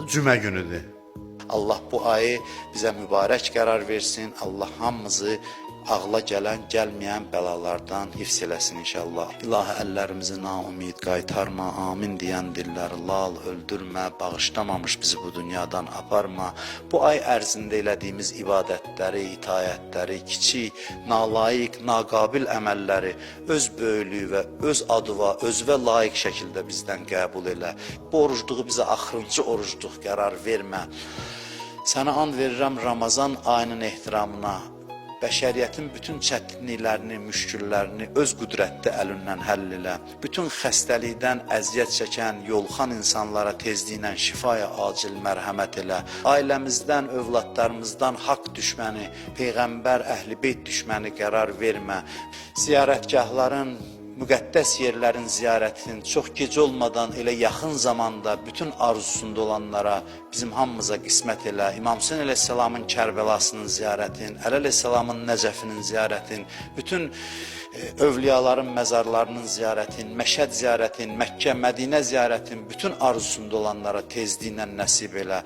Cümə günüdür. Allah bu ayı bizə mübarək qərar versin. Allah hamımızı ağla gələn, gəlməyən bəlalardan hifz eləsin inşallah. İlahi, əllərimizi naumid qaytarma, amin deyən dilləri lal öldürmə, bağışlamamış bizi bu dünyadan aparma. Bu ay ərzində elədiyimiz ibadətləri, itayətləri, kiçik, nalayiq, naqabil əməlləri öz böyüklüyü və öz adıva, özünə layiq şəkildə bizdən qəbul elə. Bu orucluğu bizə axırıncı orucluq qərar vermə. Sənə and verirəm Ramazan ayının ehtiramına, bəşəriyyətin bütün çətinliklərini, müşküllərini öz qüdrətli əlindən həll elə. Bütün xəstəlikdən əziyyət çəkən, yolxan insanlara tezliklə şifaya acil mərhəmət elə. Ailəmizdən, övladlarımızdan haqq düşməni, Peyğəmbər, Əhl-i-Beyt düşməni qərar vermə. Ziyarətgahların, müqəddəs yerlərin ziyarətinin çox gec olmadan elə yaxın zamanda bütün arzusunda olanlara bizim hamımıza qismət elə. İmam Hüseyn əleyhissalamın Kərbəlasının ziyarətin, Əli əleyhissalamın Nəcəfinin ziyarətin, bütün övliyaların məzarlarının ziyarətin, Məşəd ziyarətin, Məkkə, Mədinə ziyarətin bütün arzusunda olanlara tezliklə nəsib elə.